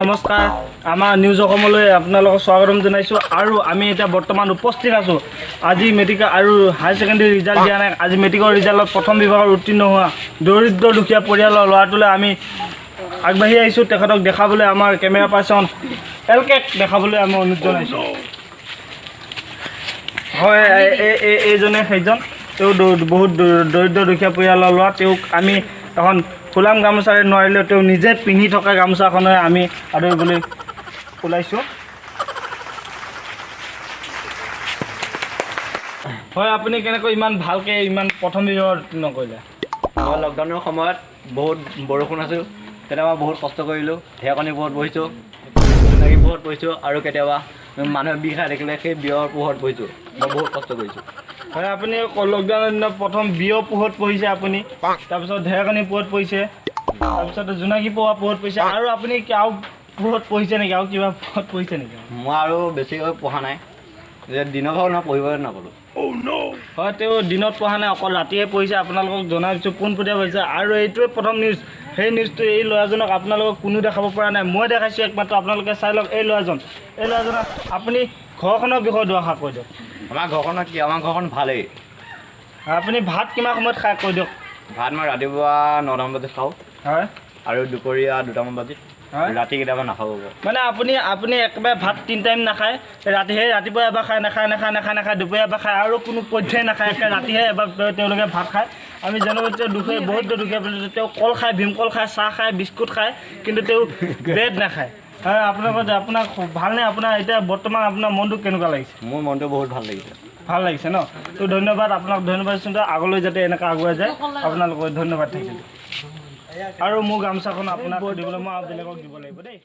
নমস্কাৰ আমাৰ নিউজ অসমলৈ আপোনালোকক স্বাগতম জনাইছোঁ আৰু আমি এতিয়া বৰ্তমান উপস্থিত আছোঁ আজি মেট্ৰিক আৰু হায়াৰ ছেকেণ্ডেৰী ৰিজাল্ট দিয়া নাই আজি মেট্ৰিকৰ ৰিজাল্টত প্ৰথম বিভাগত উত্তীৰ্ণ হোৱা দৰিদ্ৰ দুখীয়া পৰিয়ালৰ ল'ৰাটোলৈ আমি আগবাঢ়ি আহিছোঁ তেখেতক দেখাবলৈ আমাৰ কেমেৰা পাৰ্চন এলকেক দেখাবলৈ আমি অনুৰোধ জনাইছোঁ হয় এইজনে সেইজন তেওঁ বহুত দৰিদ্ৰ দুখীয়া পৰিয়ালৰ ল'ৰা তেওঁক আমি এখন ফুলাম গামোচাৰে নোৱাৰিলেও তেওঁ নিজে পিন্ধি থকা গামোচাখনেৰে আমি আদৰিবলৈ ওলাইছোঁ হয় আপুনি কেনেকৈ ইমান ভালকৈ ইমান প্ৰথম বিভাগত উত্তীৰ্ণ কৰিলে মই লকডাউনৰ সময়ত বহুত বৰষুণ আছিল কেতিয়াবা বহুত কষ্ট কৰিলোঁ ঢেৰেকনি বহুত বহিছোঁ জোনাকী পোহৰত বহিছোঁ আৰু কেতিয়াবা মানুহে বিষ খাই থাকিলে সেই বিয়ৰ পোহৰত বহিছোঁ মই বহুত কষ্ট কৰিছোঁ হয় আপুনি লকডাউনৰ দিনত প্ৰথম বিয়ৰ পোহৰত পঢ়িছে আপুনি তাৰপিছত ঢেৰেকনি পোহৰত পৰিছে তাৰপিছত জোনাকী পোহৰত পৰিছে আৰু আপুনি আৰু পোহৰত পঢ়িছে নেকি আৰু কিবা পোহৰত পঢ়িছে নেকি মই আৰু বেছিকৈ পঢ়া নাই যে দিনৰ ভাগত মই পঢ়িবলৈ নাপালোঁ হয় তেওঁ দিনত পঢ়া নাই অকল ৰাতিয়ে পঢ়িছে আপোনালোকক জনাই দিছোঁ পোনপটীয়া হৈছে আৰু এইটোৱে প্ৰথম নিউজ সেই নিউজটো এই ল'ৰাজনক আপোনালোকক কোনো দেখাব পৰা নাই মই দেখাইছোঁ একমাত্ৰ আপোনালোকে চাই লওক এই ল'ৰাজনক আপুনি ঘৰখনৰ বিষয়ে দুআষাৰ কৈ দিয়ক আমাৰ ঘৰখনত কি আমাৰ ঘৰখন ভালেই আপুনি ভাত কিমান সময়ত খাই কৈ দিয়ক ভাত মই ৰাতিপুৱা 9টামান বজাত খাওঁ হয় আৰু দুপৰীয়া 2টামান বজাত ৰাতি কেতিয়াবা নাখাব মানে আপুনি একেবাৰে ভাত 3 টাইম নাখায় ৰাতিপুৱা এবাৰ খায় নাখায় দুপৰীয়া এবাৰ খায় আৰু কোনো পধ্যেই নাখায় একে ৰাতিহে এবাৰ তেওঁলোকে ভাত খায় আমি জানো যে বহুত দুখীয়া তেওঁ কল খায় ভীমকল খায় চাহ খায় বিস্কুট খায় কিন্তু তেওঁ ব্ৰেড নাখায় হয় আপোনাক ভালনে আপোনাৰ এতিয়া বৰ্তমান আপোনাৰ মনটো কেনেকুৱা লাগিছে মোৰ মনটো বহুত ভাল লাগিছে ন তো ধন্যবাদ আপোনাক ধন্যবাদ দিছোঁ আগলৈ যাতে এনেকৈ আগুৱাই যায় আপোনালোকক ধন্যবাদ থাকিল আৰু মোৰ গামোচাখন আপোনাক দিবলৈ মই বেলেগক দিব লাগিব দেই